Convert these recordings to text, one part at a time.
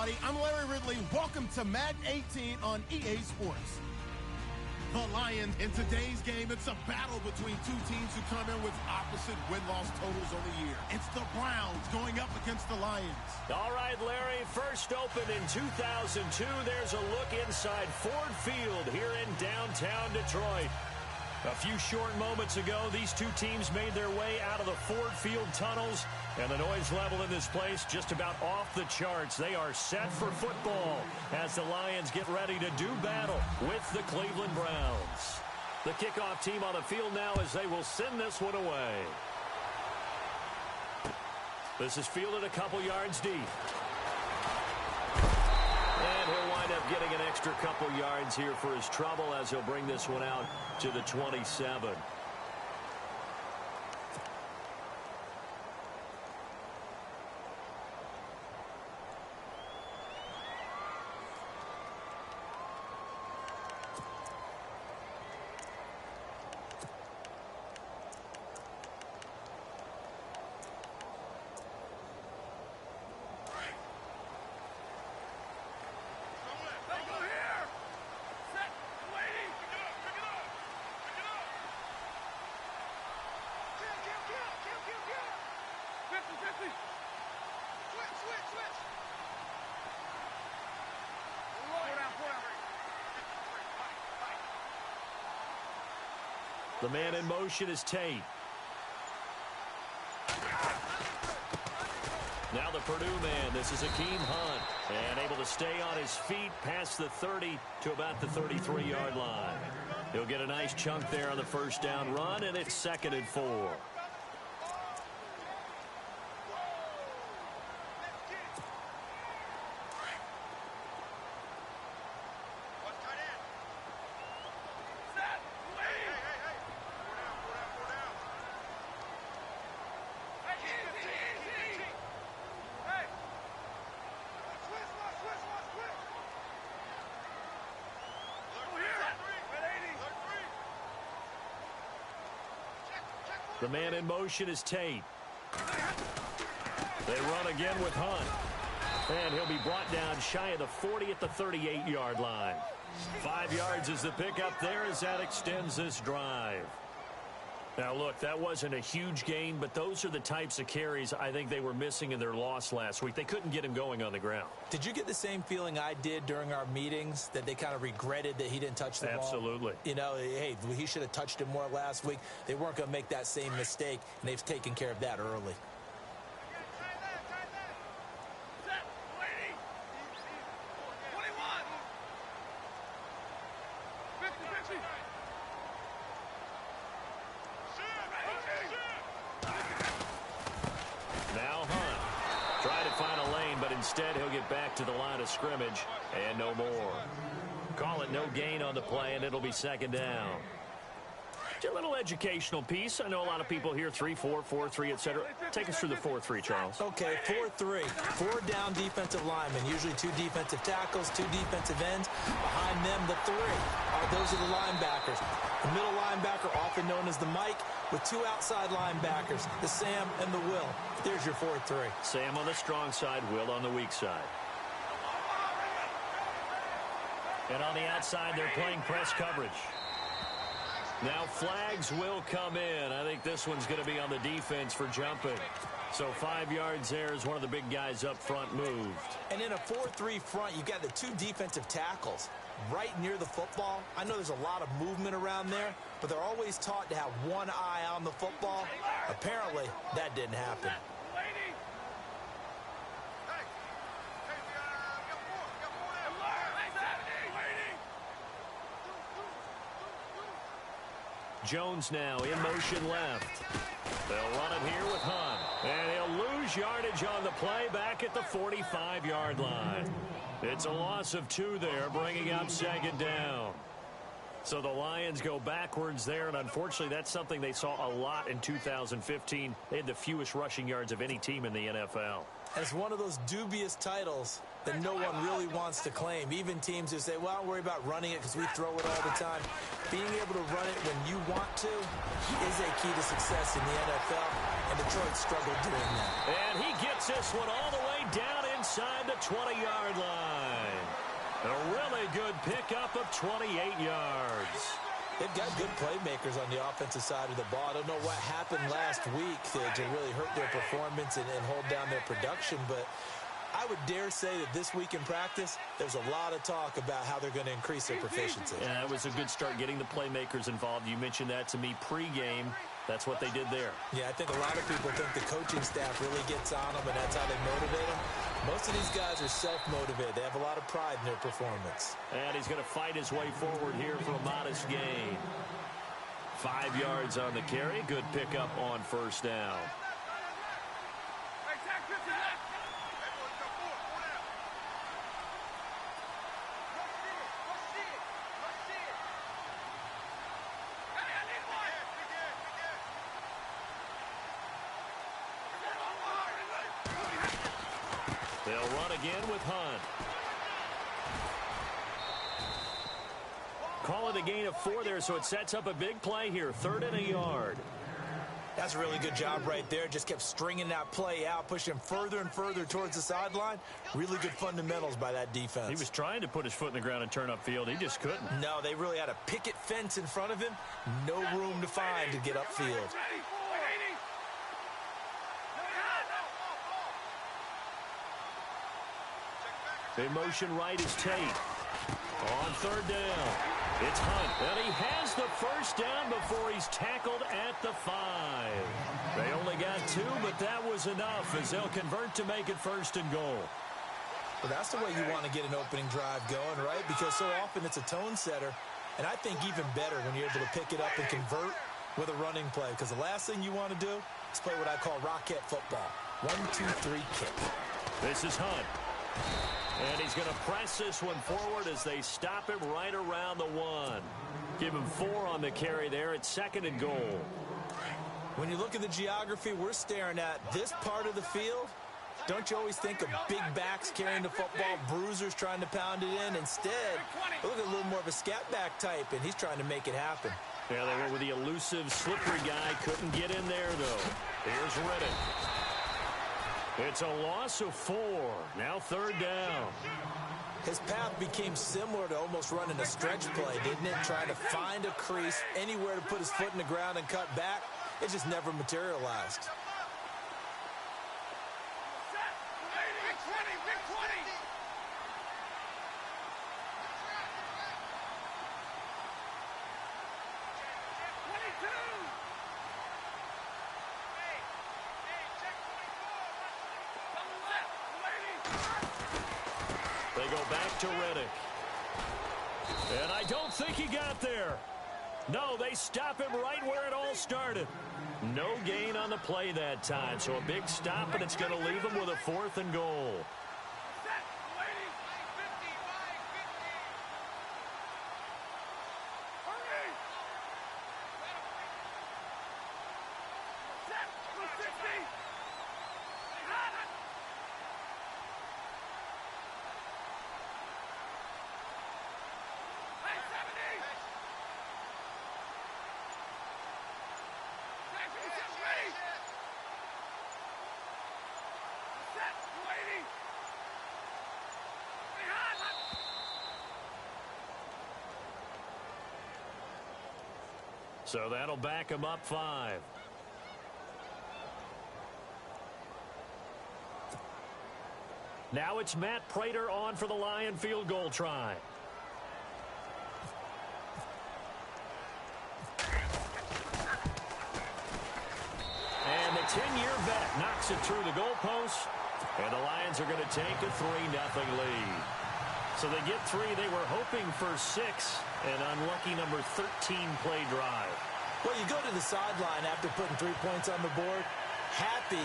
everybody. I'm Larry Ridley. Welcome to Madden 18 on EA Sports. The Lions, in today's game, it's a battle between two teams who come in with opposite win-loss totals on the year. It's the Browns going up against the Lions. All right, Larry, first opened in 2002. There's a look inside Ford Field here in downtown Detroit. A few short moments ago, these two teams made their way out of the Ford Field tunnels, and the noise level in this place just about off the charts. They are set for football as the Lions get ready to do battle with the Cleveland Browns. The kickoff team on the field now as they will send this one away. This is fielded a couple yards deep. And he'll wind up getting an extra couple yards here for his trouble as he'll bring this one out to the 27. The man in motion is Tate. Now the Purdue man. This is Akeem Hunt. And able to stay on his feet past the 30 to about the 33-yard line. He'll get a nice chunk there on the first down run, and it's 2nd and 4. The man in motion is Tate. They run again with Hunt. And he'll be brought down shy of the 40 at the 38-yard line. 5 yards is the pickup there as that extends this drive. Now, look, that wasn't a huge gain, but those are the types of carries I think they were missing in their loss last week. They couldn't get him going on the ground. Did you get the same feeling I did during our meetings, that they kind of regretted that he didn't touch the ball? Absolutely. You know, hey, he should have touched it more last week. They weren't going to make that same mistake, and they've taken care of that early. Instead, he'll get back to the line of scrimmage, and no more. Call it no gain on the play, and it'll be 2nd down. A little educational piece. I know a lot of people hear 3-4, 4-3, etc. Take us through the 4-3, Charles. Okay, 4-3. 4 down defensive linemen, usually 2 defensive tackles, 2 defensive ends. Behind them, the 3. Those are the linebackers. The middle linebacker, often known as the Mike, with 2 outside linebackers, the Sam and the Will. There's your 4-3. Sam on the strong side, Will on the weak side. And on the outside, they're playing press coverage. Now flags will come in. I think this one's going to be on the defense for jumping. So 5 yards there as one of the big guys up front moved. And in a 4-3 front, you've got the 2 defensive tackles right near the football. I know there's a lot of movement around there, but they're always taught to have one eye on the football. Apparently, that didn't happen. Jones now in motion left. They'll run it here with Hunt. And he'll lose yardage on the play back at the 45-yard line. It's a loss of 2 there, bringing up 2nd down. So the Lions go backwards there, and unfortunately that's something they saw a lot in 2015. They had the fewest rushing yards of any team in the NFL. And it's one of those dubious titles that no one really wants to claim. Even teams who say, well, don't worry about running it because we throw it all the time. Being able to run it when you want to is a key to success in the NFL, and Detroit struggled doing that. And he gets this one all the way down inside the 20-yard line. A really good pickup of 28 yards. They've got good playmakers on the offensive side of the ball. I don't know what happened last week to really hurt their performance and hold down their production, but I would dare say that this week in practice, there's a lot of talk about how they're going to increase their proficiency. Yeah, that was a good start getting the playmakers involved. You mentioned that to me pregame. That's what they did there. Yeah, I think a lot of people think the coaching staff really gets on them, and that's how they motivate them. Most of these guys are self-motivated. They have a lot of pride in their performance. And he's going to fight his way forward here for a modest gain. 5 yards on the carry. Good pickup on first down. They'll run again with Hunt. Call it a gain of 4 there, so it sets up a big play here. 3rd and a yard. That's a really good job right there. Just kept stringing that play out, pushing him further and further towards the sideline. Really good fundamentals by that defense. He was trying to put his foot in the ground and turn upfield. He just couldn't. No, they really had a picket fence in front of him. No room to find to get upfield. In motion right is Tate. On 3rd down, it's Hunt. And he has the first down before he's tackled at the 5. They only got 2, but that was enough as they'll convert to make it 1st and goal. Well, that's the way you want to get an opening drive going, right? Because so often it's a tone setter. And I think even better when you're able to pick it up and convert with a running play. Because the last thing you want to do is play what I call rocket football. 1, 2, 3, kick. This is Hunt. And he's going to press this one forward as they stop him right around the 1. Give him 4 on the carry there at 2nd and goal. When you look at the geography we're staring at, this part of the field, don't you always think of big backs carrying the football, bruisers trying to pound it in? Instead, look at a little more of a scat back type, and he's trying to make it happen. Yeah, they went with the elusive, slippery guy. Couldn't get in there, though. Here's Riddick. It's a loss of 4. Now 3rd down. His path became similar to almost running a stretch play, didn't it? Trying to find a crease, anywhere to put his foot in the ground and cut back. It just never materialized. They go back to Riddick. And I don't think he got there. No, they stop him right where it all started. No gain on the play that time. So a big stop, and it's going to leave him with a 4th and goal. So that'll back him up 5. Now it's Matt Prater on for the Lion field goal try. And the 10-year vet knocks it through the goalpost. And the Lions are going to take a 3-0 lead. So they get 3. They were hoping for 6. An unlucky number 13 play drive. Well, you go to the sideline after putting 3 points on the board, happy,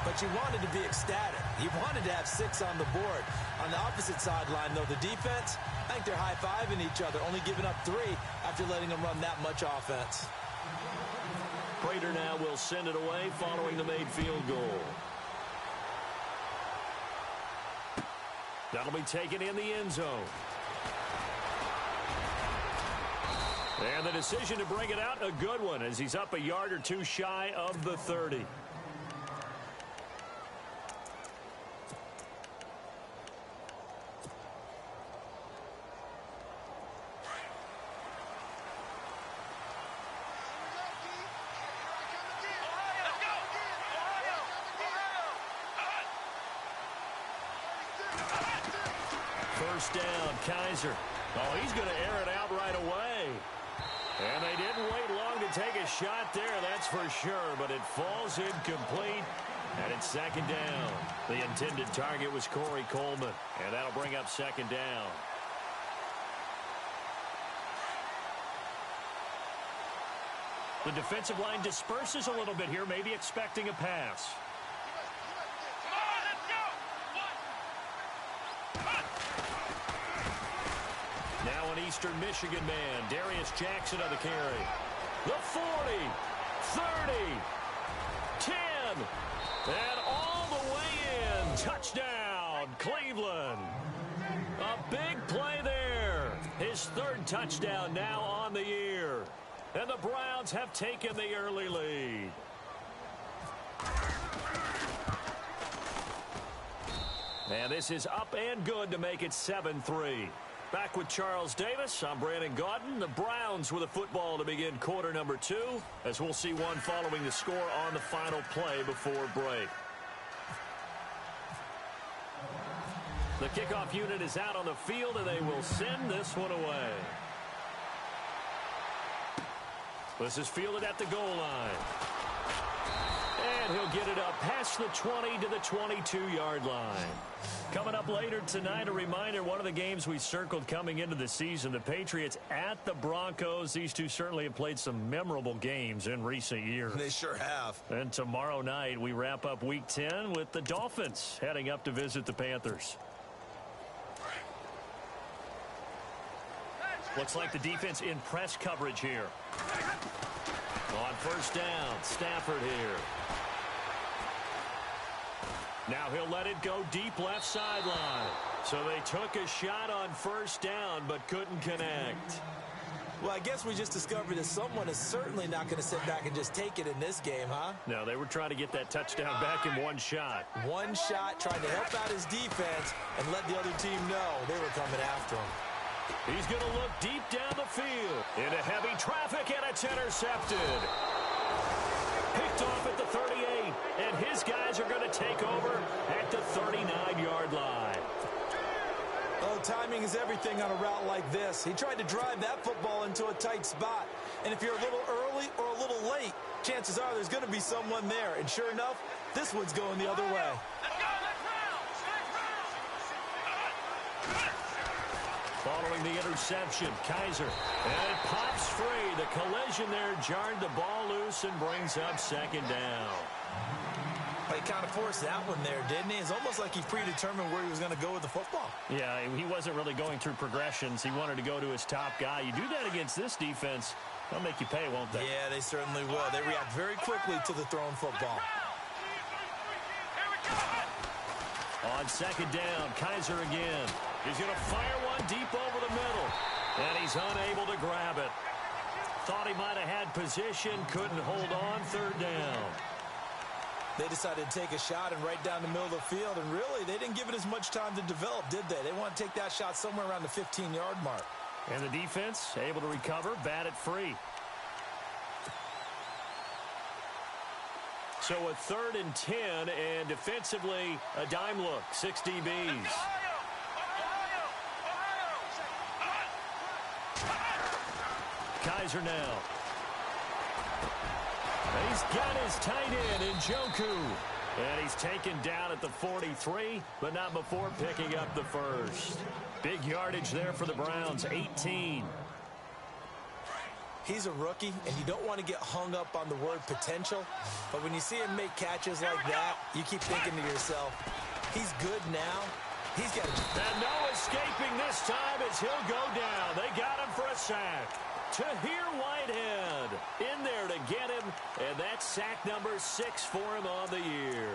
but you wanted to be ecstatic. You wanted to have 6 on the board. On the opposite sideline, though, the defense, I think they're high-fiving each other, only giving up 3 after letting them run that much offense. Prater now will send it away following the made field goal. That'll be taken in the end zone. And the decision to bring it out, a good one, as he's up a yard or 2 shy of the 30. first down. Kaiser. Oh, he's going to air it out right away. And they didn't wait long to take a shot there, that's for sure. But it falls incomplete, and it's second down. The intended target was Corey Coleman, and that'll bring up second down. The defensive line disperses a little bit here, maybe expecting a pass. Now an Eastern Michigan man, Darius Jackson on the carry. The 40, 30, 10, and all the way in. Touchdown, Cleveland. A big play there. His third touchdown now on the year. And the Browns have taken the early lead. And this is up and good to make it 7-3. Back with Charles Davis, I'm Brandon Gaudin. The Browns with a football to begin quarter number 2, as we'll see one following the score on the final play before break. The kickoff unit is out on the field, and they will send this one away. This is fielded at the goal line. And he'll get it up past the 20 to the 22-yard line. Coming up later tonight, a reminder, one of the games we circled coming into the season, the Patriots at the Broncos. These two certainly have played some memorable games in recent years. They sure have. And tomorrow night, we wrap up Week 10 with the Dolphins heading up to visit the Panthers. Looks like the defense in press coverage here. On first down, Stafford here. Now he'll let it go deep left sideline. So they took a shot on first down but couldn't connect. Well, I guess we just discovered that someone is certainly not going to sit back and just take it in this game, huh? No, they were trying to get that touchdown back in one shot. One shot, trying to help out his defense and let the other team know they were coming after him. He's going to look deep down the field. Into heavy traffic, and it's intercepted. Picked off at the 38, and his guys are going to take over at the 39-yard line. Oh, timing is everything on a route like this. He tried to drive that football into a tight spot. And if you're a little early or a little late, chances are there's going to be someone there. And sure enough, this one's going the other way. Following the interception, Kaiser. And it pops free. The collision there jarred the ball loose and brings up second down. He kind of forced that one there, didn't he? It's almost like he predetermined where he was going to go with the football. Yeah, he wasn't really going through progressions. He wanted to go to his top guy. You do that against this defense, they'll make you pay, won't they? Yeah, they certainly will. They react very quickly to the thrown football. On second down, Kaiser again. He's going to fire one deep over the middle. And he's unable to grab it. Thought he might have had position, couldn't hold on, third down. They decided to take a shot and right down the middle of the field, and really, they didn't give it as much time to develop, did they? They want to take that shot somewhere around the 15-yard mark. And the defense able to recover, bat it free. So a 3rd and 10, and defensively, a dime look, 6 DBs. Kaiser now. He's got his tight end in Njoku. And he's taken down at the 43, but not before picking up the first. Big yardage there for the Browns, 18. He's a rookie, and you don't want to get hung up on the word potential. But when you see him make catches like that, you keep thinking to yourself, he's good now. He's got to... And no escaping this time as he'll go down. They got him for a sack. Tahir Whitehead in there to get him, and that's sack number 6 for him on the year.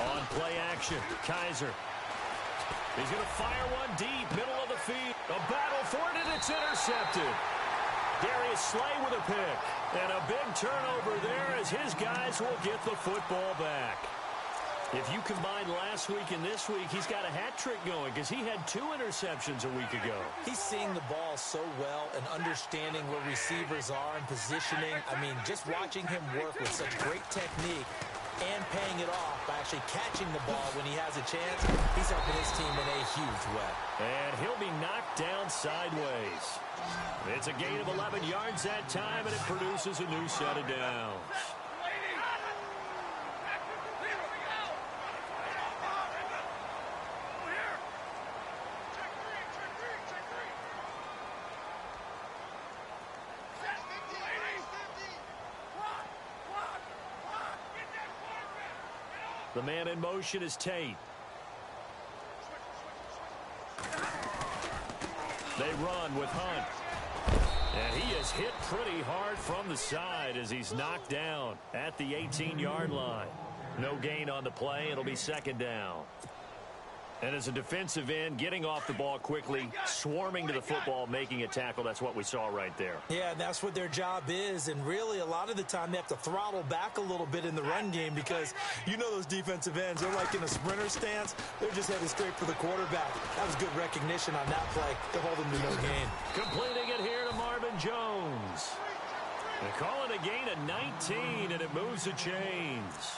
On play action, Kaiser. He's going to fire one deep, middle of the field. A battle for it, and it's intercepted. Darius Slay with a pick. And a big turnover there as his guys will get the football back. If you combine last week and this week, he's got a hat trick going because he had 2 interceptions a week ago. He's seeing the ball so well and understanding where receivers are and positioning. I mean, just watching him work with such great technique and paying it off by actually catching the ball when he has a chance, he's helping his team in a huge way. And he'll be knocked down sideways. It's a gain of 11 yards that time, and it produces a new set of downs. The man in motion is Tate. They run with Hunt. And he is hit pretty hard from the side as he's knocked down at the 18-yard line. No gain on the play. It'll be second down. And as a defensive end, getting off the ball quickly, swarming to the football, making a tackle, that's what we saw right there. Yeah, and that's what their job is. And really, a lot of the time, they have to throttle back a little bit in the run game because you know those defensive ends, they're like in a sprinter stance. They're just headed straight for the quarterback. That was good recognition on that play to hold him to no gain. Completing it here to Marvin Jones. They call it a gain of 19, and it moves the chains.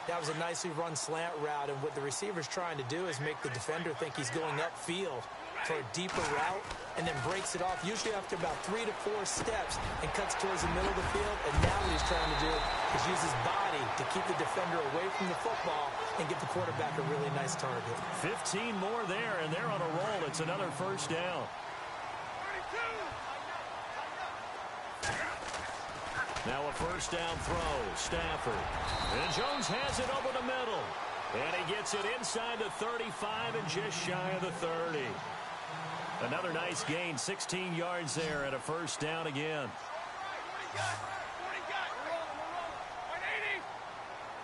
That was a nicely run slant route, and what the receiver's trying to do is make the defender think he's going upfield for a deeper route and then breaks it off, usually after about 3 to 4 steps, and cuts towards the middle of the field. And now what he's trying to do is use his body to keep the defender away from the football and get the quarterback a really nice target. 15 more there, and they're on a roll. It's another first down. Now a first down throw, Stafford. And Jones has it over the middle. And he gets it inside the 35 and just shy of the 30. Another nice gain, 16 yards there and a first down again.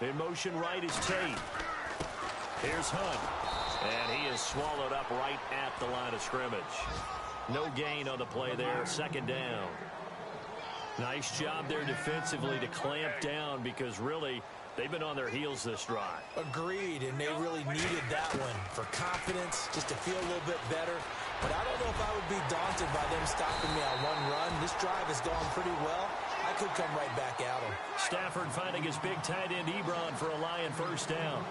In motion right is Tate. Here's Hunt. And he is swallowed up right at the line of scrimmage. No gain on the play there, second down. Nice job there defensively to clamp down because really they've been on their heels this drive. Agreed, and they really needed that one for confidence, just to feel a little bit better. But I don't know if I would be daunted by them stopping me on one run. This drive has gone pretty well. I could come right back at them. Stafford finding his big tight end Ebron for a Lion first down.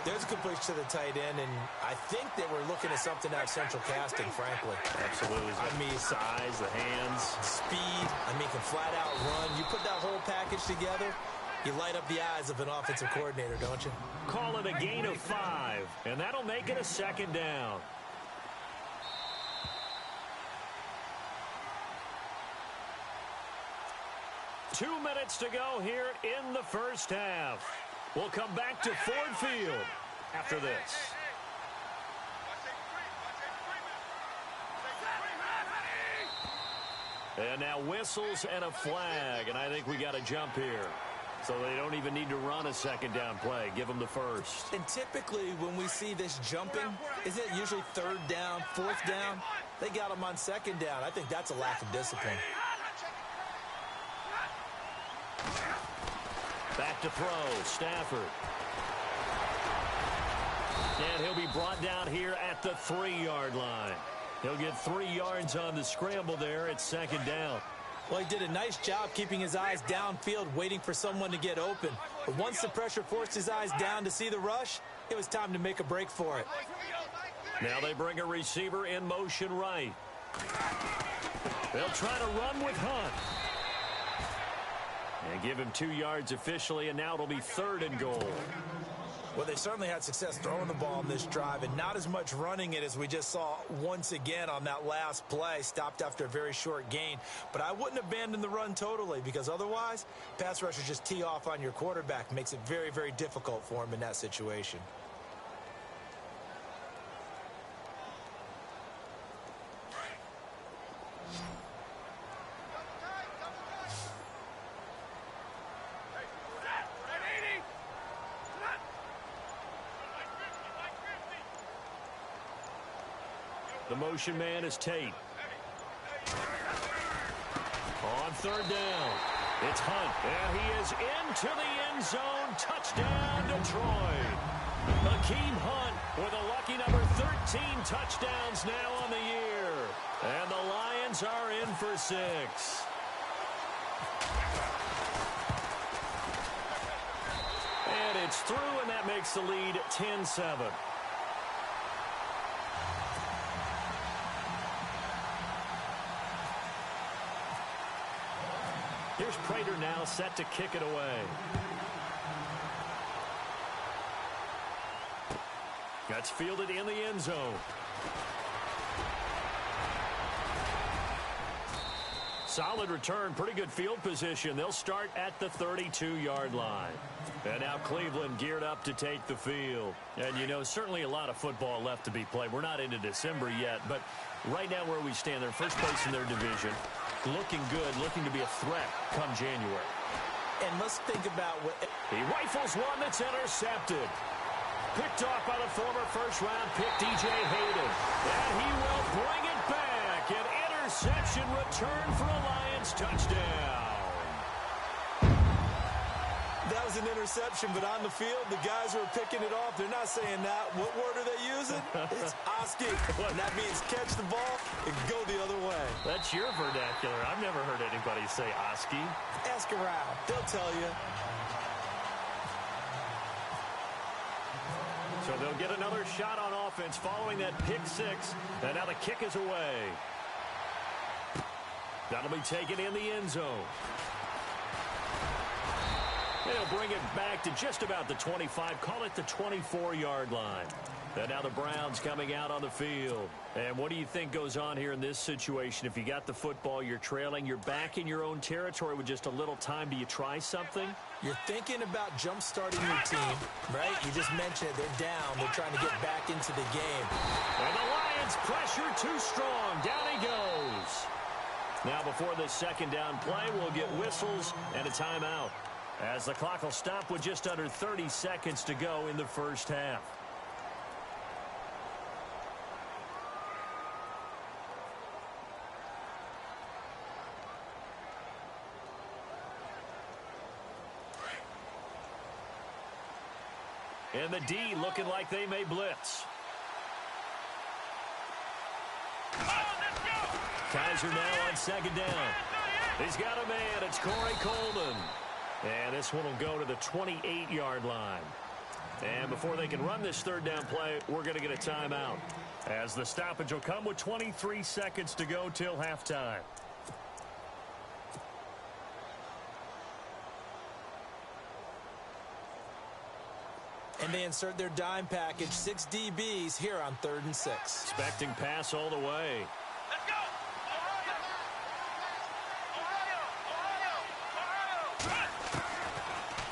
There's a completion to the tight end, and I think they were looking at something out of central casting, frankly. Absolutely. I mean, size, the hands. Speed. I mean, can flat out run. You put that whole package together, you light up the eyes of an offensive coordinator, don't you? Call it a gain of 5, and that'll make it a second down. Two minutes to go here in the first half. We'll come back to Ford Field after this. And now whistles and a flag, and I think we got a jump here. So they don't even need to run a second down play. Give them the first. And typically when we see this jumping, isn't it usually third down, fourth down? They got them on second down. I think that's a lack of discipline. Back to throw, Stafford. And he'll be brought down here at the 3-yard line. He'll get 3 yards on the scramble there at second down. Well, he did a nice job keeping his eyes downfield, waiting for someone to get open. But once the pressure forced his eyes down to see the rush, it was time to make a break for it. Now they bring a receiver in motion right. They'll try to run with Hunt. And give him 2 yards officially, and now it'll be 3rd and goal. Well, they certainly had success throwing the ball on this drive, and not as much running it as we just saw once again on that last play. Stopped after a very short gain. But I wouldn't abandon the run totally, because otherwise, pass rushers just tee off on your quarterback. Makes it very, very difficult for him in that situation. The motion man is Tate. On 3rd down. It's Hunt, and he is into the end zone. Touchdown, Detroit. Hakeem Hunt with a lucky number 13 touchdowns now on the year. And the Lions are in for 6. And it's through, and that makes the lead 10-7. Here's Prater now set to kick it away. That's fielded in the end zone. Solid return, pretty good field position. They'll start at the 32-yard line. And now Cleveland geared up to take the field. And, you know, certainly a lot of football left to be played. We're not into December yet, but right now where we stand, they're first place in their division. Looking good, looking to be a threat come January. And let's think about what... He rifles one that's intercepted. Picked off by the former first-round pick, DJ Hayden. And he will bring it back. An interception return for a Lions touchdown. That was an interception, but on the field, the guys who are picking it off, they're not saying that. What word are they using? It's Oski. And that means catch the ball and go the other way. That's your vernacular. I've never heard anybody say Oski. Ask around. They'll tell you. So they'll get another shot on offense following that pick 6. And now the kick is away. That'll be taken in the end zone. They'll bring it back to just about the 25, call it the 24-yard line. And now the Browns coming out on the field. And what do you think goes on here in this situation? If you got the football, you're trailing, you're back in your own territory with just a little time. Do you try something? You're thinking about jump-starting your team, right? You just mentioned it. They're down. They're trying to get back into the game. And the Lions pressure too strong. Down he goes. Now before this second down play, we'll get whistles and a timeout, as the clock will stop with just under 30 seconds to go in the first half. And the D looking like they may blitz. Kaiser now on second down. He's got a man. It's Corey Coleman. And this one will go to the 28-yard line. And before they can run this third down play, we're going to get a timeout, as the stoppage will come with 23 seconds to go till halftime. And they insert their dime package, 6 DBs here on 3rd and 6. Expecting pass all the way. Let's go!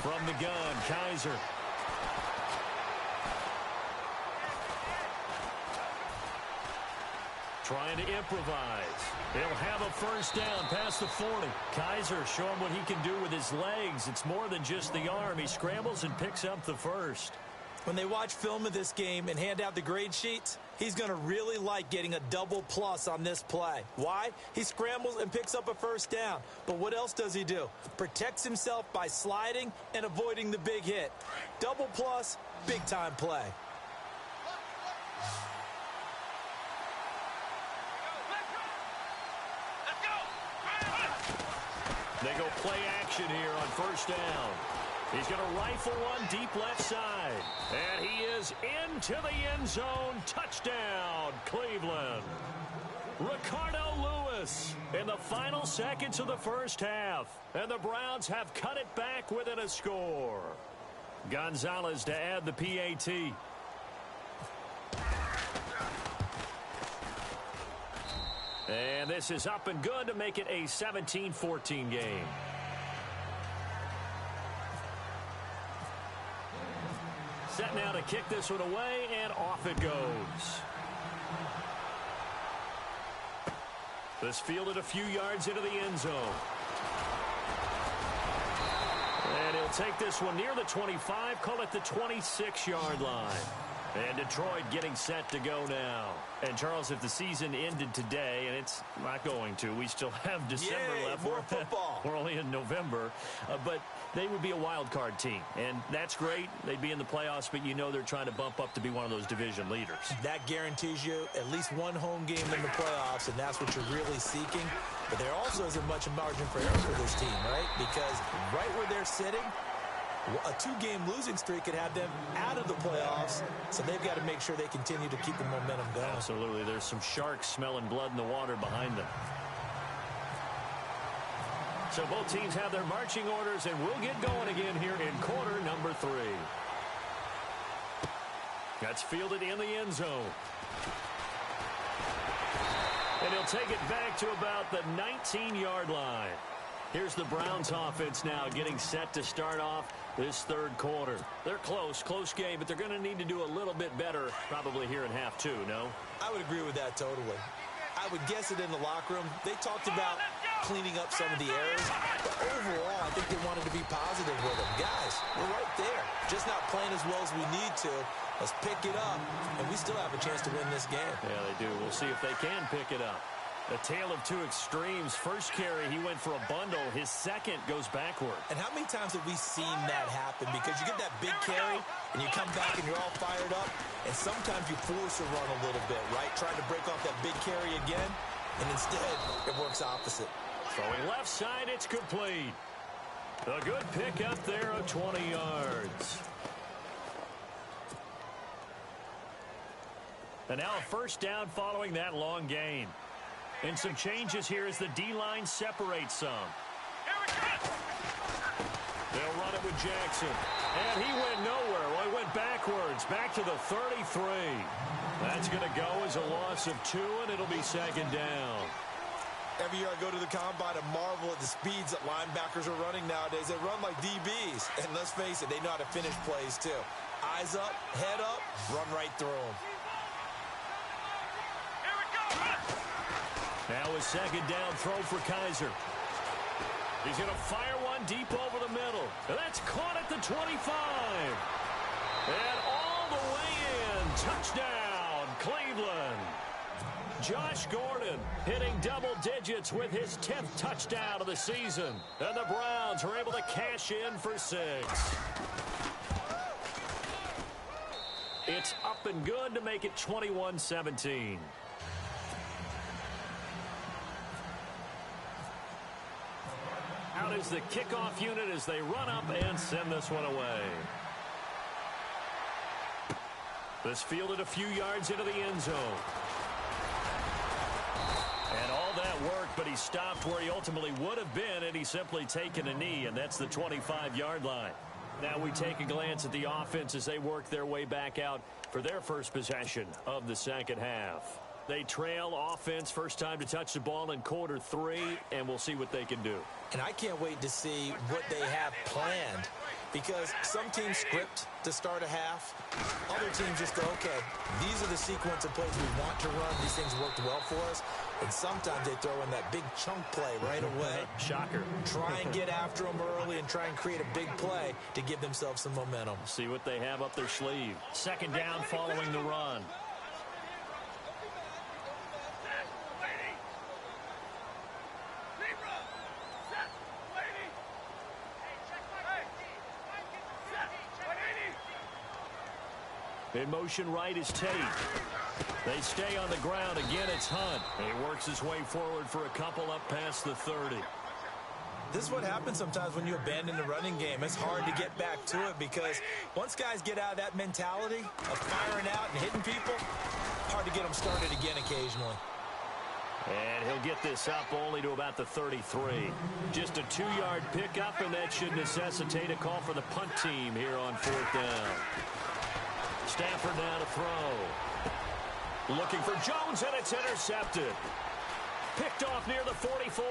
From the gun, Kaiser. Trying to improvise. He'll have a first down past the 40. Kaiser showing what he can do with his legs. It's more than just the arm. He scrambles and picks up the first. When they watch film of this game and hand out the grade sheets, he's going to really like getting a double plus on this play. Why? He scrambles and picks up a first down. But what else does he do? Protects himself by sliding and avoiding the big hit. Double plus, big-time play. They go play action here on first down. He's going to rifle one deep left side. And he is into the end zone. Touchdown, Cleveland. Ricardo Lewis in the final seconds of the first half. And the Browns have cut it back within a score. Gonzalez to add the PAT. And this is up and good to make it a 17-14 game. Set now to kick this one away, and off it goes. This fielded a few yards into the end zone. And he'll take this one near the 25, call it the 26-yard line. And Detroit getting set to go now. And, Charles, if the season ended today, and it's not going to, we still have December left. More football. We're only in November. But they would be a wild card team. And that's great. They'd be in the playoffs, but you know they're trying to bump up to be one of those division leaders. That guarantees you at least one home game in the playoffs, and that's what you're really seeking. But there also isn't much margin for error for this team, right? Because right where they're sitting, a two-game losing streak could have them out of the playoffs, so they've got to make sure they continue to keep the momentum going. Absolutely. There's some sharks smelling blood in the water behind them. So both teams have their marching orders, and we'll get going again here in quarter number 3. That's fielded in the end zone. And he'll take it back to about the 19-yard line. Here's the Browns offense now getting set to start off this third quarter. They're close game, but they're going to need to do a little bit better probably here in half 2, no? I would agree with that totally. I would guess it in the locker room. They talked about cleaning up some of the errors, but overall, I think they wanted to be positive with them. Guys, we're right there. Just not playing as well as we need to. Let's pick it up, and we still have a chance to win this game. Yeah, they do. We'll see if they can pick it up. A tale of two extremes. First carry, he went for a bundle. His second goes backward. And how many times have we seen that happen? Because you get that big carry, and you come back and you're all fired up, and sometimes you force a run a little bit, right? Trying to break off that big carry again, and instead it works opposite. Throwing left side, it's complete. A good pickup there of 20 yards. And now a first down following that long gain. And some changes here as the D-line separates some. They'll run it with Jackson. And he went nowhere. Well, he went backwards, back to the 33. That's going to go as a loss of 2, and it'll be second down. Every year I go to the combine and marvel at the speeds that linebackers are running nowadays. They run like DBs. And let's face it, they know how to finish plays too. Eyes up, head up, run right through them. Now a second down throw for Kaiser. He's going to fire one deep over the middle. And that's caught at the 25. And all the way in. Touchdown, Cleveland. Josh Gordon hitting double digits with his 10th touchdown of the season. And the Browns are able to cash in for 6. It's up and good to make it 21-17. Out is the kickoff unit as they run up and send this one away. This fielded a few yards into the end zone. And all that worked, but he stopped where he ultimately would have been had he simply taken a knee, and that's the 25-yard line. Now we take a glance at the offense as they work their way back out for their first possession of the second half. They trail offense, first time to touch the ball in quarter 3, and we'll see what they can do. And I can't wait to see what they have planned, because some teams script to start a half. Other teams just go, okay, these are the sequence of plays we want to run. These things worked well for us. And sometimes they throw in that big chunk play right away. Shocker. Try and get after them early and try and create a big play to give themselves some momentum. See what they have up their sleeve. Second down following the run. In motion right is Tate. They stay on the ground. Again, it's Hunt. He works his way forward for a couple up past the 30. This is what happens sometimes when you abandon the running game. It's hard to get back to it because once guys get out of that mentality of firing out and hitting people, hard to get them started again occasionally. And he'll get this up only to about the 33. Just a 2-yard pickup, and that should necessitate a call for the punt team here on 4th down. Stafford now to throw. Looking for Jones, and it's intercepted. Picked off near the 44.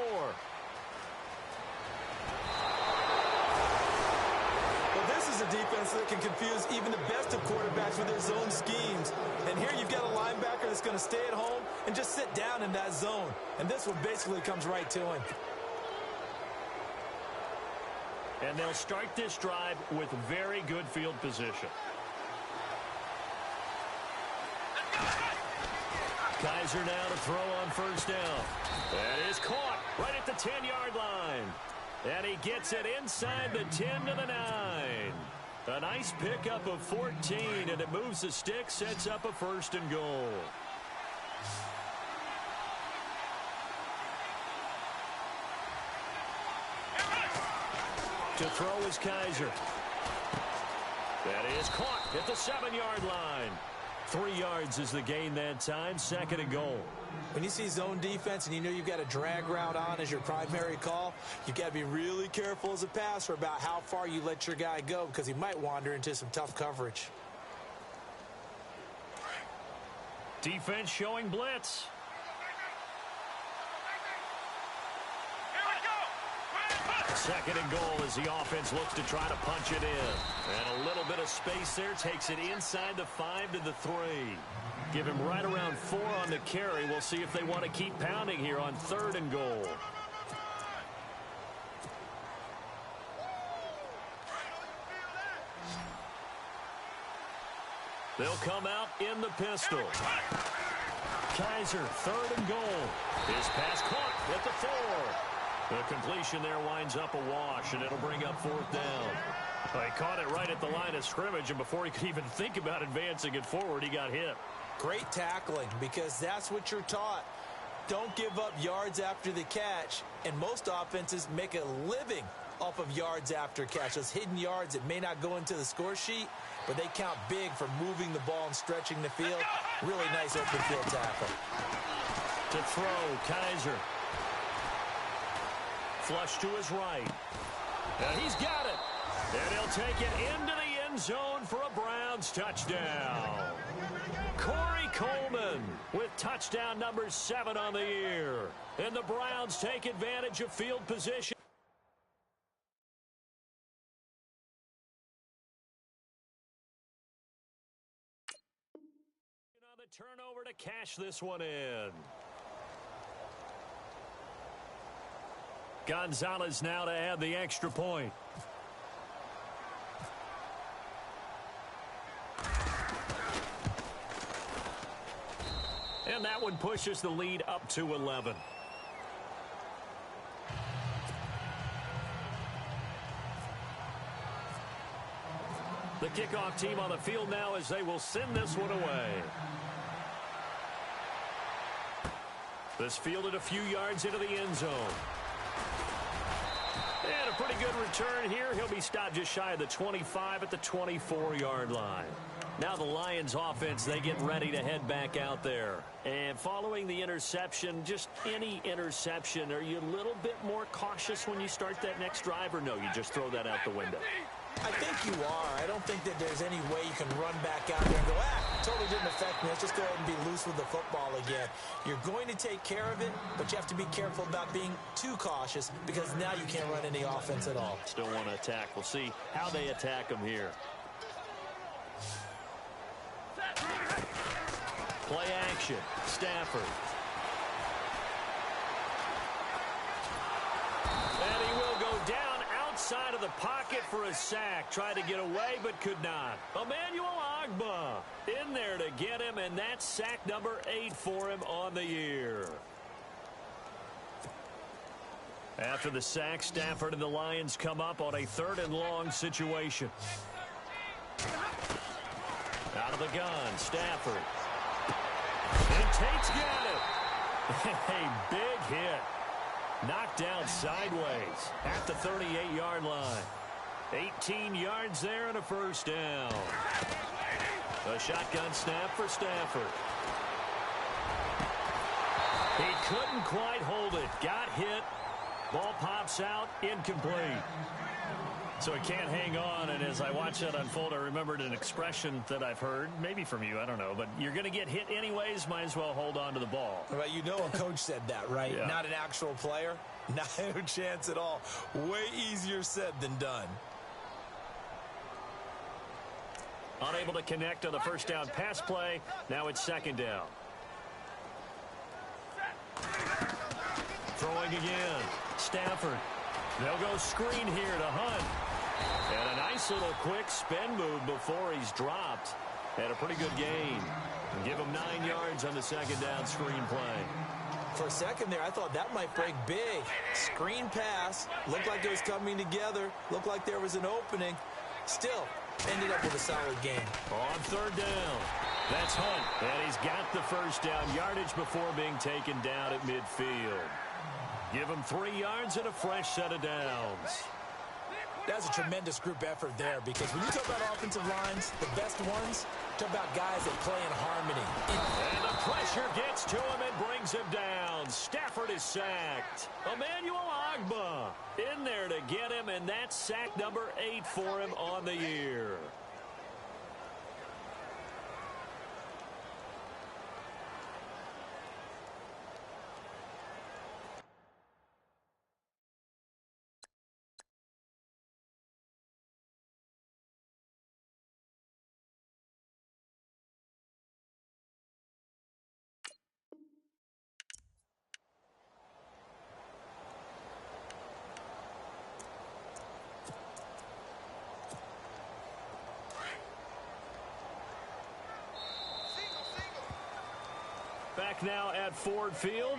Well, this is a defense that can confuse even the best of quarterbacks with their zone schemes. And here you've got a linebacker that's going to stay at home and just sit down in that zone. And this one basically comes right to him. And they'll start this drive with very good field position. Kaiser now to throw on first down. That is caught right at the 10-yard line. And he gets it inside the 10 to the 9. A nice pickup of 14, and it moves the stick, sets up a first and goal. To throw is Kaiser. That is caught at the 7-yard line. 3 yards is the gain that time, second and goal. When you see zone defense and you know you've got a drag route on as your primary call, you've got to be really careful as a passer about how far you let your guy go because he might wander into some tough coverage. Defense showing blitz. Second and goal as the offense looks to try to punch it in. And a little bit of space there, takes it inside the 5 to the 3. Give him right around 4 on the carry. We'll see if they want to keep pounding here on third and goal. They'll come out in the pistol. Kaiser, third and goal. His pass caught at the 4. The completion there winds up a wash, and it'll bring up fourth down. Well, he caught it right at the line of scrimmage, and before he could even think about advancing it forward, he got hit. Great tackling, because that's what you're taught. Don't give up yards after the catch, and most offenses make a living off of yards after catch. Those hidden yards that may not go into the score sheet, but they count big for moving the ball and stretching the field. Really nice open field tackle. To throw, Kaiser. Flush to his right. And he's got it. And he'll take it into the end zone for a Browns touchdown. Corey Coleman with touchdown number 7 on the year. And the Browns take advantage of field position. On the turnover to cash this one in. Gonzalez now to add the extra point. And that one pushes the lead up to 11. The kickoff team on the field now as they will send this one away. This fielded a few yards into the end zone. And a pretty good return here. He'll be stopped just shy of the 25 at the 24-yard line. Now the Lions offense, they get ready to head back out there. And following the interception, just any interception, are you a little bit more cautious when you start that next drive, or no, you just throw that out the window? I think you are. I don't think that there's any way you can run back out there and go, totally didn't affect me. Let's just go ahead and be loose with the football again. You're going to take care of it, but you have to be careful about being too cautious because now you can't run any offense at all. Still want to attack. We'll see how they attack them here. Play action. Stafford. And he will go down outside of the pocket for a sack. Tried to get away, but could not. Emmanuel Ogbah in there to get him, and that's sack number 8 for him on the year. After the sack, Stafford and the Lions come up on a 3rd and long situation. Out of the gun, Stafford. And Tate's got it. A big hit. Knocked down sideways at the 38-yard line. 18 yards there and a first down. A shotgun snap for Stafford. He couldn't quite hold it. Got hit. Ball pops out. Incomplete. So he can't hang on, and as I watch that unfold, I remembered an expression that I've heard, maybe from you, I don't know, but you're going to get hit anyways, might as well hold on to the ball. Well, you know a coach said that, right? Yeah. Not an actual player. Not a chance at all. Way easier said than done. Unable to connect on the first down pass play. Now it's second down. Throwing again. Stafford. They'll go screen here to Hunt. And a nice little quick spin move before he's dropped. And a pretty good gain. Give him 9 yards on the second down screen play. For a second there, I thought that might break big. Screen pass. Looked like it was coming together. Looked like there was an opening. Still, ended up with a solid game. On third down, that's Hunt. And he's got the first down yardage before being taken down at midfield. Give him 3 yards and a fresh set of downs. That's a tremendous group effort there, because when you talk about offensive lines, the best ones, talk about guys that play in harmony. And the pressure gets to him and brings him down. Stafford is sacked. Emmanuel Ogbah in there to get him, and that's sack number 8 for him on the year. Back now at Ford Field.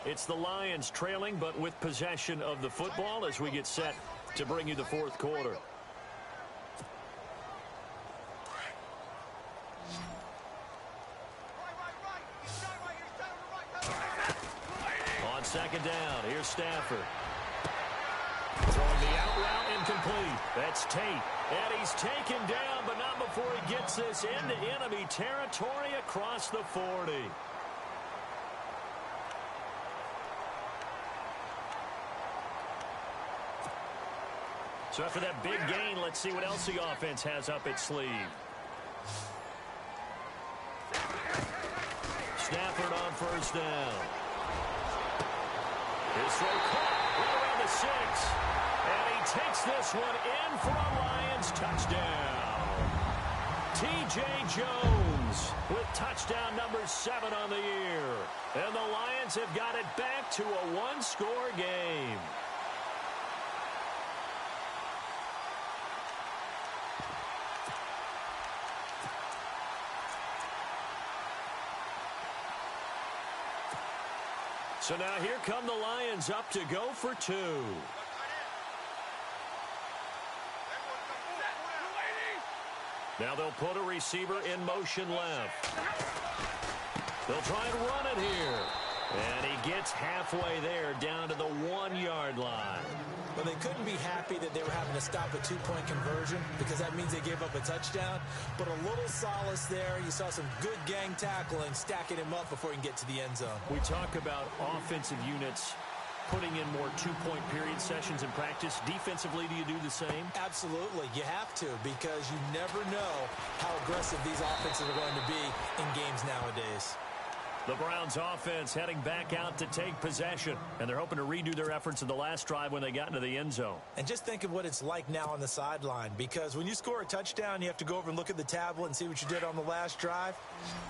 It's the Lions trailing, but with possession of the football as we get set to bring you the fourth quarter. On second down, here's Stafford. Throwing the out route incomplete. That's Tate. And he's taken down, but not before he gets this into enemy territory across the 40. So after that big gain, let's see what else the offense has up its sleeve. Stafford on first down. His throw caught right around the 6. And he takes this one in for a Lions touchdown. T.J. Jones with touchdown number 7 on the year. And the Lions have got it back to a one-score game. So now here come the Lions up to go for 2. Now they'll put a receiver in motion left. They'll try and run it here. And he gets halfway there down to the 1-yard line. Well, they couldn't be happy that they were having to stop a 2-point conversion, because that means they gave up a touchdown. But a little solace there. You saw some good gang tackling, stacking him up before he can get to the end zone. We talk about offensive units putting in more 2-point period sessions in practice. Defensively, do you do the same? Absolutely. You have to, because you never know how aggressive these offenses are going to be in games nowadays. The Browns offense heading back out to take possession, and they're hoping to redo their efforts in the last drive when they got into the end zone. And just think of what it's like now on the sideline, because when you score a touchdown, you have to go over and look at the tablet and see what you did on the last drive.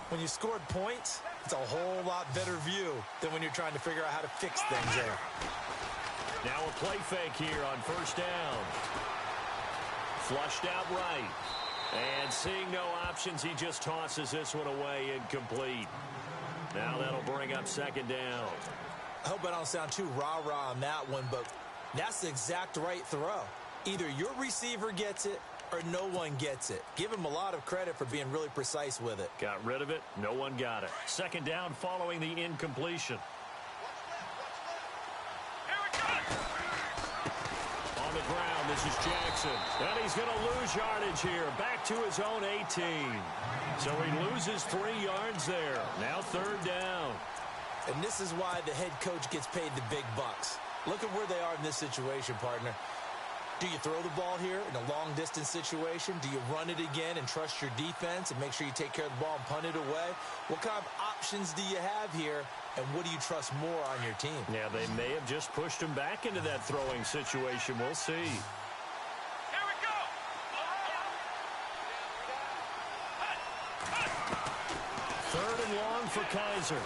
When you scored points, it's a whole lot better view than when you're trying to figure out how to fix things there. Now a play fake here on first down. Flushed out right. And seeing no options, he just tosses this one away, incomplete. Now that'll bring up second down. I hope I don't sound too rah-rah on that one, but that's the exact right throw. Either your receiver gets it or no one gets it. Give him a lot of credit for being really precise with it. Got rid of it. No one got it. Second down following the incompletion. On the ground, this is Jackson. And he's going to lose yardage here. Back to his own 18. So he loses 3 yards there. Now third down. And this is why the head coach gets paid the big bucks. Look at where they are in this situation, partner. Do you throw the ball here in a long-distance situation? Do you run it again and trust your defense and make sure you take care of the ball and punt it away? What kind of options do you have here, and what do you trust more on your team? Yeah, they may have just pushed him back into that throwing situation. We'll see. Third and long for Kaiser.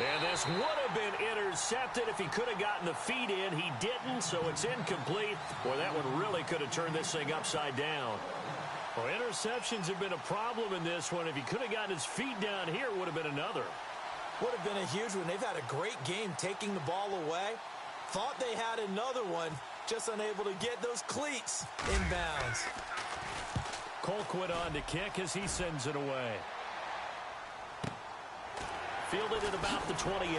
And this would have been intercepted. If he could have gotten the feet in, he didn't, so it's incomplete. Boy, that one really could have turned this thing upside down. Well, interceptions have been a problem in this one. If he could have gotten his feet down here, it would have been another. Would have been a huge one. They've had a great game taking the ball away. Thought they had another one, just unable to get those cleats inbounds. Colquitt on to kick as he sends it away. Fielded at about the 28.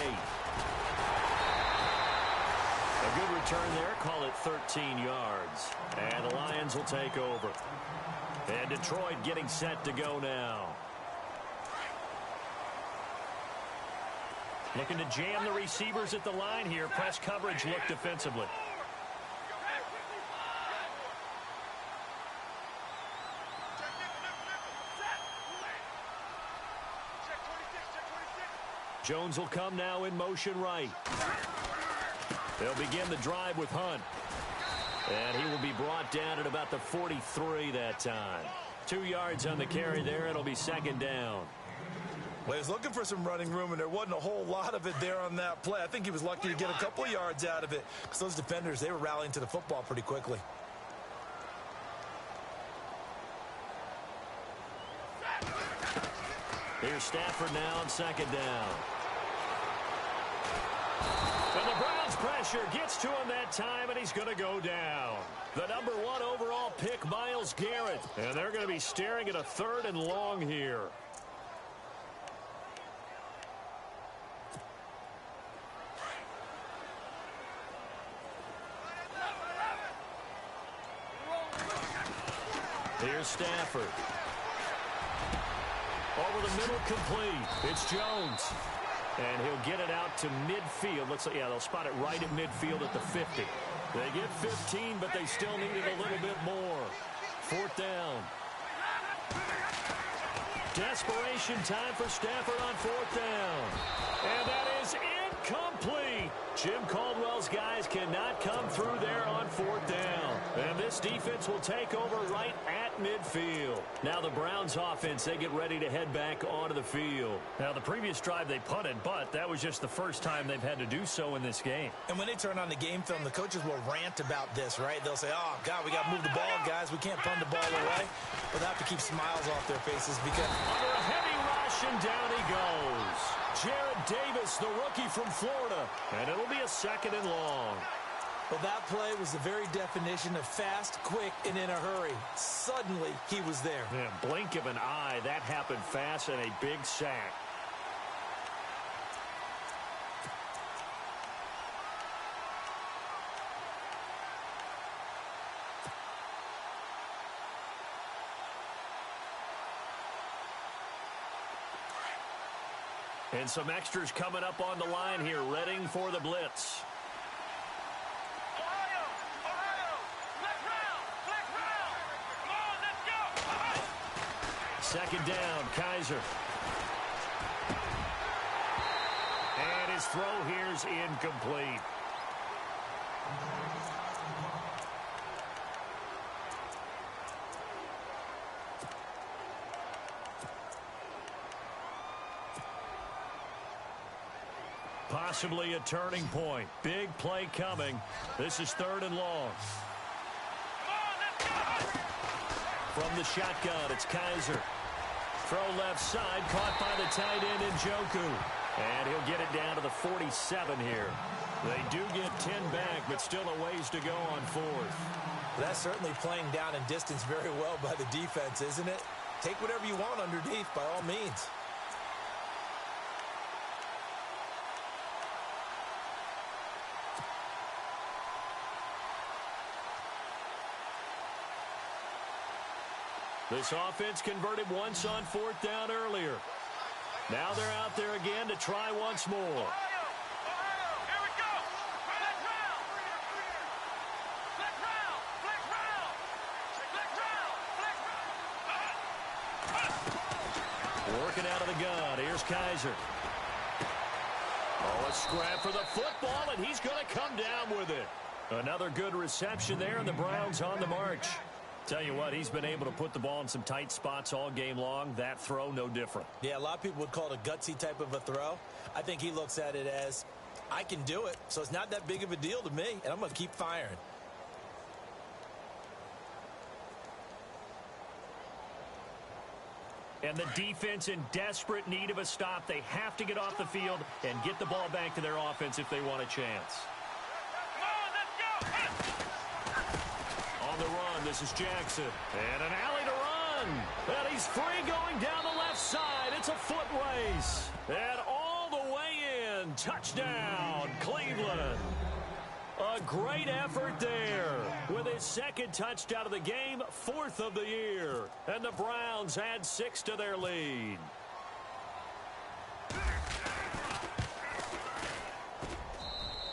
A good return there. Call it 13 yards. And the Lions will take over. And Detroit getting set to go now. Looking to jam the receivers at the line here. Press coverage look defensively. Jones will come now in motion right. They'll begin the drive with Hunt. And he will be brought down at about the 43 that time. 2 yards on the carry there. It'll be second down. Well, he was looking for some running room, and there wasn't a whole lot of it there on that play. I think he was lucky to get a couple of yards out of it because those defenders, they were rallying to the football pretty quickly. Here's Stafford now on second down. And the Browns pressure gets to him that time, and he's going to go down. The number 1 overall pick, Myles Garrett. And they're going to be staring at a 3rd and long here. Here's Stafford. Over the middle, complete. It's Jones. And he'll get it out to midfield. Looks like, yeah, they'll spot it right at midfield at the 50. They get 15, but they still needed a little bit more. 4th down. Desperation time for Stafford on 4th down. And that is incomplete. Jim Caldwell's guys cannot come through there on 4th down. And this defense will take over right at midfield. Now the Browns offense, they get ready to head back onto the field. Now the previous drive they punted, but that was just the first time they've had to do so in this game. And when they turn on the game film, the coaches will rant about this, right? They'll say, oh, God, we got to move the ball, guys. We can't punt the ball away. But they have to keep smiles off their faces because... Under a heavy rush, and down he goes. Jared Davis, the rookie from Florida. And it'll be a 2nd and long. Well, that play was the very definition of fast, quick, and in a hurry. Suddenly, he was there. Yeah, blink of an eye. That happened fast and a big sack. And some extras coming up on the line here, readying for the blitz. Second down, Kaiser. And his throw here's incomplete. Possibly a turning point. Big play coming. This is 3rd and long. From the shotgun, it's Kaiser. Throw left side, caught by the tight end Njoku. And he'll get it down to the 47 here. They do get 10 back, but still a ways to go on 4th. That's certainly playing down in distance very well by the defense, isn't it? Take whatever you want underneath, by all means. This offense converted once on 4th down earlier. Now they're out there again to try once more. Here we go. Working out of the gun. Here's Kaiser. Oh, a scrap for the football, and he's going to come down with it. Another good reception there, and the Browns on the march. Tell you what, he's been able to put the ball in some tight spots all game long. That throw, no different. Yeah, a lot of people would call it a gutsy type of a throw. I think he looks at it as I can do it, so it's not that big of a deal to me, and I'm going to keep firing. And the defense in desperate need of a stop. They have to get off the field and get the ball back to their offense if they want a chance. On the run, this is Jackson. And an alley to run. And he's free going down the left side. It's a foot race. And all the way in. Touchdown, Cleveland. A great effort there with his second touchdown of the game, 4th of the year. And the Browns add 6 to their lead.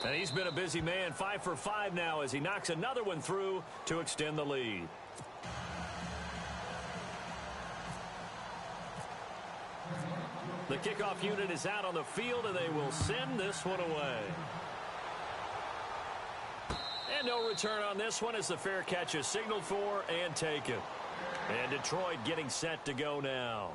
And he's been a busy man, 5 for 5 now as he knocks another one through to extend the lead. The kickoff unit is out on the field, and they will send this one away. And no return on this one as the fair catch is signaled for and taken. And Detroit getting set to go now.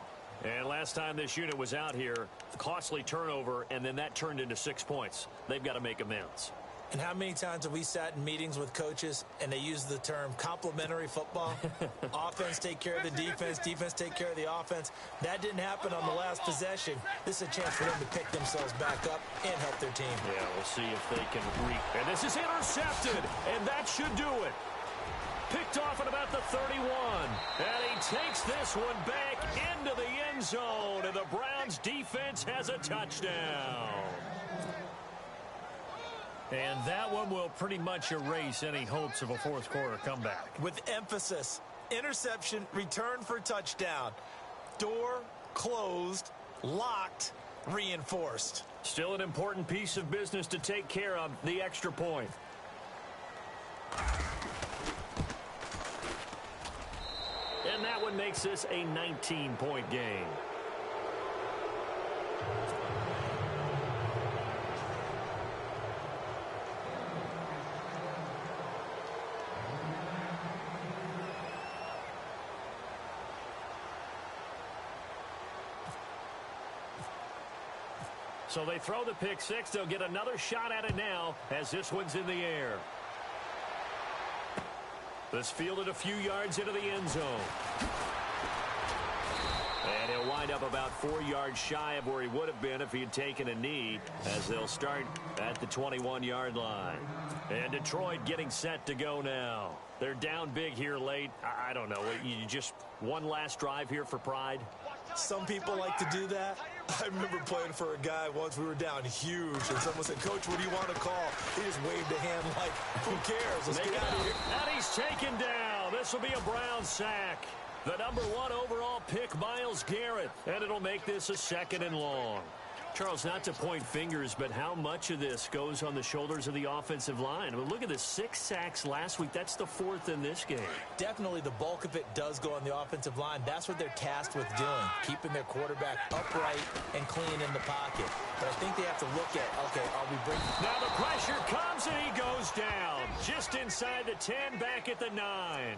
And last time this unit was out here, costly turnover, and then that turned into 6 points. They've got to make amends. And how many times have we sat in meetings with coaches and they use the term complementary football? Offense take care of the defense, defense take care of the offense. That didn't happen on the last possession. This is a chance for them to pick themselves back up and help their team. Yeah, we'll see if they can And this is intercepted, and that should do it. Picked off at about the 31. And he takes this one back into the end zone, and the Browns defense has a touchdown. And that one will pretty much erase any hopes of a fourth quarter comeback. With emphasis, interception, return for touchdown. Door closed, locked, reinforced. Still an important piece of business to take care of, the extra point. And that one makes this a 19-point game. So they throw the pick six. They'll get another shot at it now as this one's in the air. This fielded a few yards into the end zone. And he'll wind up about 4 yards shy of where he would have been if he had taken a knee, as they'll start at the 21-yard line. And Detroit getting set to go now. They're down big here late. I don't know. You just one last drive here for pride? Some people like to do that. I remember playing for a guy once. We were down huge, and someone said, "Coach, what do you want to call?" He just waved a hand like, "Who cares? Let's get out of here." And he's taken down. This will be a Brown sack. The #1 overall pick, Myles Garrett. And it'll make this a 2nd and long. Charles, not to point fingers, but how much of this goes on the shoulders of the offensive line? I mean, look at the 6 sacks last week. That's the 4th in this game. Definitely the bulk of it does go on the offensive line. That's what they're tasked with doing, keeping their quarterback upright and clean in the pocket. But I think they have to look at, okay, are we bringing... Now the pressure comes and he goes down. Just inside the 10, back at the 9.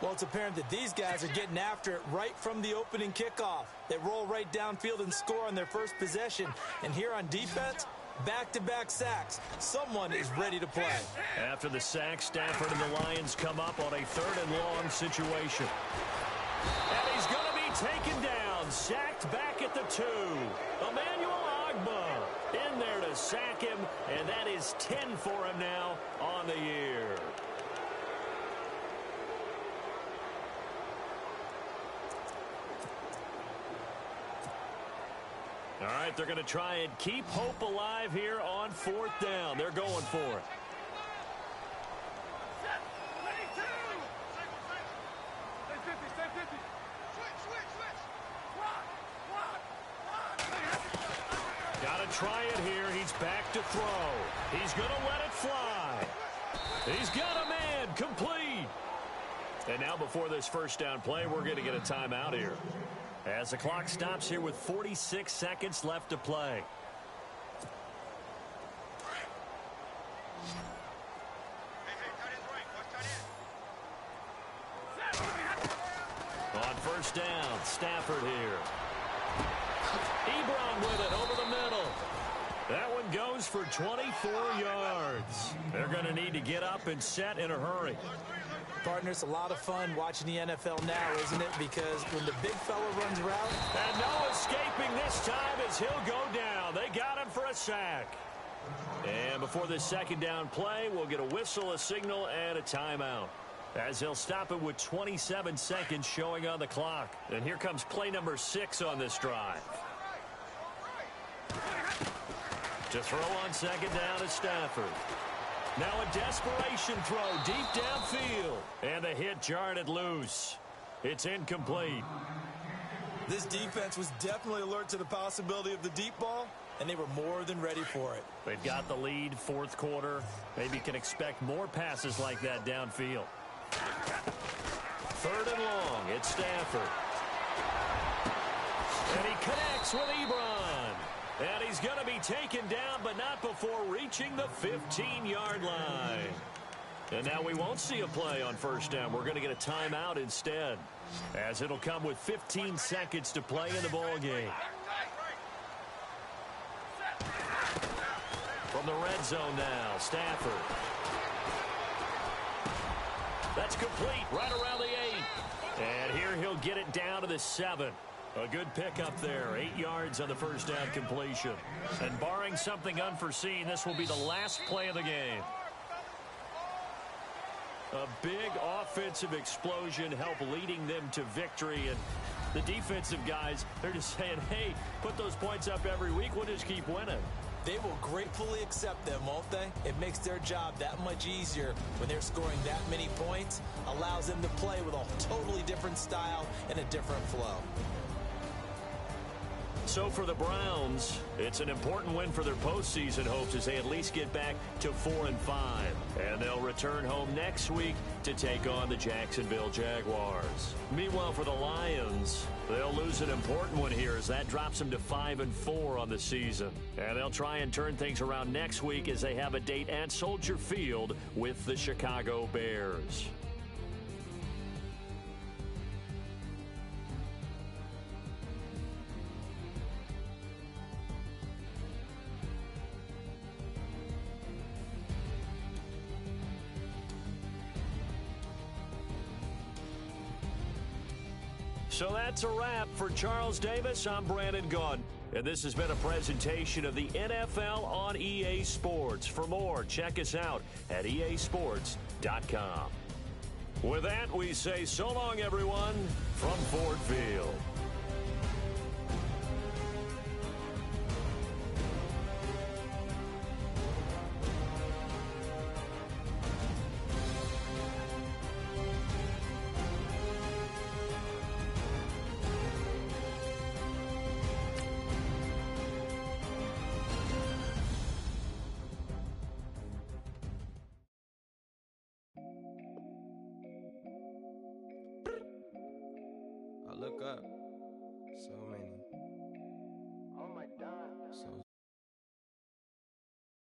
Well, it's apparent that these guys are getting after it right from the opening kickoff. They roll right downfield and score on their first possession. And here on defense, back-to-back sacks. Someone is ready to play. After the sack, Stafford and the Lions come up on a 3rd and long situation. And he's going to be taken down, sacked back at the 2. Emmanuel Ogbah in there to sack him, and that is 10 for him now on the year. All right, they're going to try and keep hope alive here on 4th down. They're going for it. Got to try it here. He's back to throw. He's going to let it fly. He's got a man complete. And now before this first down play, we're going to get a timeout here, as the clock stops here with 46 seconds left to play. On 1st down, Stafford here. Ebron with it over the middle. That one and goes for 24 yards. They're going to need to get up and set in a hurry. Partner, it's a lot of fun watching the NFL now, isn't it? Because when the big fella runs route. And no escaping this time as he'll go down. They got him for a sack. And before this second down play, we'll get a whistle, a signal, and a timeout, as he'll stop it with 27 seconds showing on the clock. And here comes play number 6 on this drive. To throw on second down is Stafford. Now a desperation throw deep downfield. And the hit jarred it loose. It's incomplete. This defense was definitely alert to the possibility of the deep ball, and they were more than ready for it. They've got the lead, fourth quarter. Maybe can expect more passes like that downfield. Third and long, it's Stafford. And he connects with Ebron. And he's going to be taken down, but not before reaching the 15-yard line. And now we won't see a play on first down. We're going to get a timeout instead, as it'll come with 15 seconds to play in the ballgame. From the red zone now, Stafford. That's complete right around the 8. And here he'll get it down to the 7. A good pickup there, 8 yards on the first down completion. And barring something unforeseen, this will be the last play of the game. A big offensive explosion helped leading them to victory. And the defensive guys, they're just saying, hey, put those points up every week. We'll just keep winning. They will gratefully accept them, won't they? It makes their job that much easier when they're scoring that many points. Allows them to play with a totally different style and a different flow. So for the Browns, it's an important win for their postseason hopes as they at least get back to 4-5. And they'll return home next week to take on the Jacksonville Jaguars. Meanwhile, for the Lions, they'll lose an important one here as that drops them to 5-4 on the season. And they'll try and turn things around next week as they have a date at Soldier Field with the Chicago Bears. So that's a wrap. For Charles Davis, I'm Brandon Gaudin. And this has been a presentation of the NFL on EA Sports. For more, check us out at easports.com. With that, we say so long, everyone, from Ford Field. Look up. So many.